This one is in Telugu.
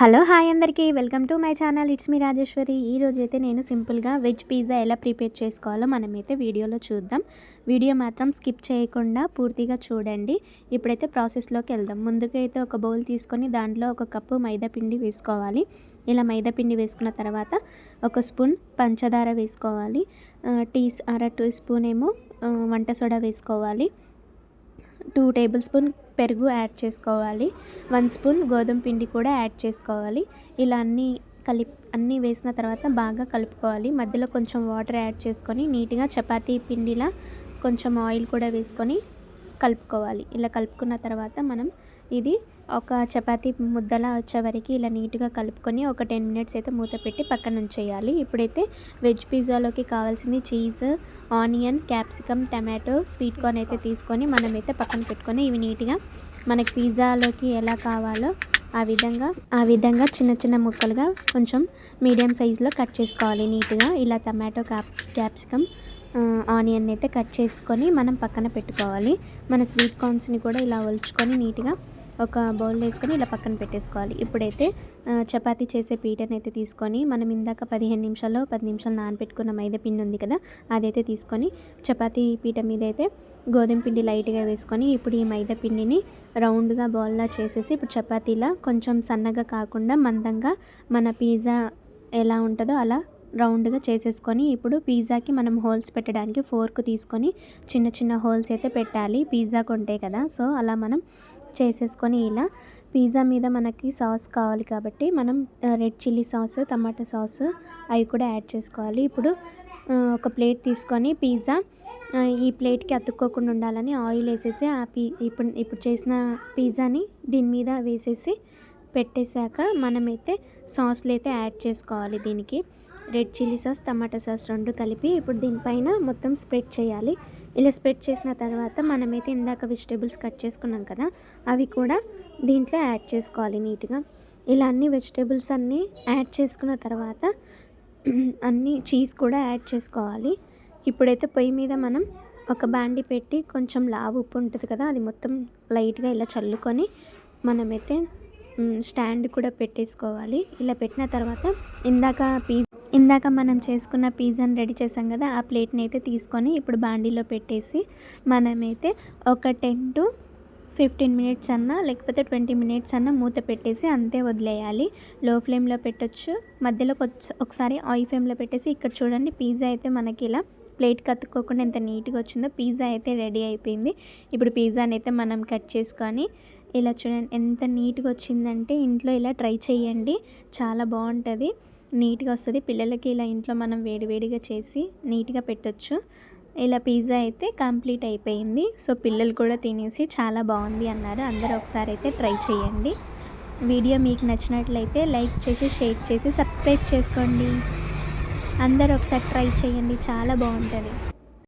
హలో హాయ్ అందరికీ welcome to my channel. It's me Rajeshwari. ఈరోజు అయితే నేను సింపుల్గా వెజ్ పిజ్జా ఎలా ప్రిపేర్ చేసుకోవాలో మనమైతే వీడియోలో చూద్దాం. వీడియో మాత్రం స్కిప్ చేయకుండా పూర్తిగా చూడండి. ఇప్పుడైతే ప్రాసెస్లోకి వెళ్దాం. ముందుగా అయితే ఒక బౌల్ తీసుకొని దాంట్లో ఒక కప్పు మైదా పిండి వేసుకోవాలి. ఇలా మైదా పిండి వేసుకున్న తర్వాత ఒక స్పూన్ పంచదార వేసుకోవాలి. అర టీ స్పూన్ ఏమో వంట సోడా వేసుకోవాలి. 2 టేబుల్ స్పూన్ పెరుగు యాడ్ చేసుకోవాలి. 1 స్పూన్ గోధుమ పిండి కూడా యాడ్ చేసుకోవాలి. ఇలా అన్నీ వేసిన తర్వాత బాగా కలుపుకోవాలి. మధ్యలో కొంచెం వాటర్ యాడ్ చేసుకొని నీట్గా చపాతీ పిండిలా కొంచెం ఆయిల్ కూడా వేసుకొని కలుపుకోవాలి. ఇలా కలుపుకున్న తర్వాత మనం ఇది ఒక చపాతీ ముద్దలా వచ్చే వరకు ఇలా నీట్గా కలుపుకొని ఒక 10 మినిట్స్ అయితే మూత పెట్టి పక్కన ఉంచేయాలి. ఇప్పుడైతే వెజ్ పిజ్జాలోకి కావాల్సింది cheese, onion, capsicum, tomato, sweet corn అయితే తీసుకొని మనమైతే పక్కన పెట్టుకొని ఇవి నీట్గా మనకి పిజ్జాలోకి ఎలా కావాలో ఆ విధంగా చిన్న చిన్న ముక్కలుగా కొంచెం మీడియం సైజులో కట్ చేసుకోవాలి. నీట్గా ఇలా టమాటో, క్యాప్సికమ్, ఆనియన్ అయితే కట్ చేసుకొని మనం పక్కన పెట్టుకోవాలి. మన స్వీట్ కార్న్స్ని కూడా ఇలా ఒలుచుకొని నీట్గా ఒక బౌల్ వేసుకొని ఇలా పక్కన పెట్టేసుకోవాలి. ఇప్పుడైతే చపాతీ చేసే పీటను అయితే తీసుకొని మనం ఇందాక 10 నిమిషాలు నానబెట్టుకున్న మైదా పిండి ఉంది కదా, అదైతే తీసుకొని చపాతీ పీట మీద అయితే గోధుమ పిండి లైట్గా వేసుకొని ఇప్పుడు ఈ మైదా పిండిని రౌండ్గా బౌల్లా చేసేసి ఇప్పుడు చపాతీలా కొంచెం సన్నగా కాకుండా మందంగా మన పిజ్జా ఎలా ఉంటుందో అలా రౌండ్గా చేసేసుకొని ఇప్పుడు పిజ్జాకి మనం హోల్స్ పెట్టడానికి ఫోర్క్ తీసుకొని చిన్న చిన్న హోల్స్ అయితే పెట్టాలి. పిజ్జాకు ఉంటాయి కదా, సో అలా మనం చేసేసుకొని ఇలా పిజ్జా మీద మనకి సాస్ కావాలి కాబట్టి మనం రెడ్ చిల్లీ సాస్, టమాటా సాస్ అవి కూడా యాడ్ చేసుకోవాలి. ఇప్పుడు ఒక ప్లేట్ తీసుకొని పిజ్జా ఈ ప్లేట్కి అతుక్కోకుండా ఉండాలని ఆయిల్ వేసేసి ఇప్పుడు చేసిన పిజ్జాని దీని మీద వేసేసి పెట్టేశాక మనమైతే సాస్లు అయితే యాడ్ చేసుకోవాలి. దీనికి రెడ్ చిల్లీ సాస్, టమాటా సాస్ 2 కలిపి ఇప్పుడు దీనిపైన మొత్తం స్ప్రెడ్ చేయాలి. ఇలా స్ప్రెడ్ చేసిన తర్వాత మనమైతే ఇందాక వెజిటేబుల్స్ కట్ చేసుకున్నాం కదా, అవి కూడా దీంట్లో యాడ్ చేసుకోవాలి. నీట్గా ఇలా అన్ని వెజిటేబుల్స్ అన్నీ యాడ్ చేసుకున్న తర్వాత అన్ని చీజ్ కూడా యాడ్ చేసుకోవాలి. ఇప్పుడైతే పొయ్యి మీద మనం ఒక బాండి పెట్టి కొంచెం లావు ఉప్పు ఉంటుంది కదా, అది మొత్తం లైట్గా ఇలా చల్లుకొని మనమైతే స్టాండ్ కూడా పెట్టేసుకోవాలి. ఇలా పెట్టిన తర్వాత ఇందాక మనం చేసుకున్న పిజ్జాని రెడీ చేసాం కదా, ఆ ప్లేట్ని అయితే తీసుకొని ఇప్పుడు బాండీలో పెట్టేసి మనమైతే ఒక 10 to 15 మినిట్స్ అన్నా లేకపోతే 20 మినిట్స్ అన్నా మూత పెట్టేసి అంతే వదిలేయాలి. లో ఫ్లేమ్లో పెట్టొచ్చు, మధ్యలో ఒకసారి హై ఫ్లేమ్లో పెట్టేసి ఇక్కడ చూడండి పిజ్జా అయితే మనకి ఇలా ప్లేట్కి అతుక్కోకుండా ఎంత నీట్గా వచ్చిందో. పిజ్జా అయితే రెడీ అయిపోయింది. ఇప్పుడు పిజ్జాని అయితే మనం కట్ చేసుకొని ఇలా చూడండి ఎంత నీట్గా వచ్చిందంటే ఇంట్లో ఇలా ట్రై చేయండి, చాలా బాగుంటుంది, నీట్గా వస్తుంది. పిల్లలకి ఇలా ఇంట్లో మనం వేడివేడిగా చేసి నీట్గా పెట్టొచ్చు. ఇలా పిజ్జా అయితే కంప్లీట్ అయిపోయింది. సో పిల్లలు కూడా తినేసి చాలా బాగుంది అన్నారు. అందరూ ఒకసారి అయితే ట్రై చేయండి. వీడియో మీకు నచ్చినట్లయితే లైక్ చేసి, షేర్ చేసి, సబ్స్క్రైబ్ చేసుకోండి. అందరూ ఒకసారి ట్రై చేయండి, చాలా బాగుంటుంది.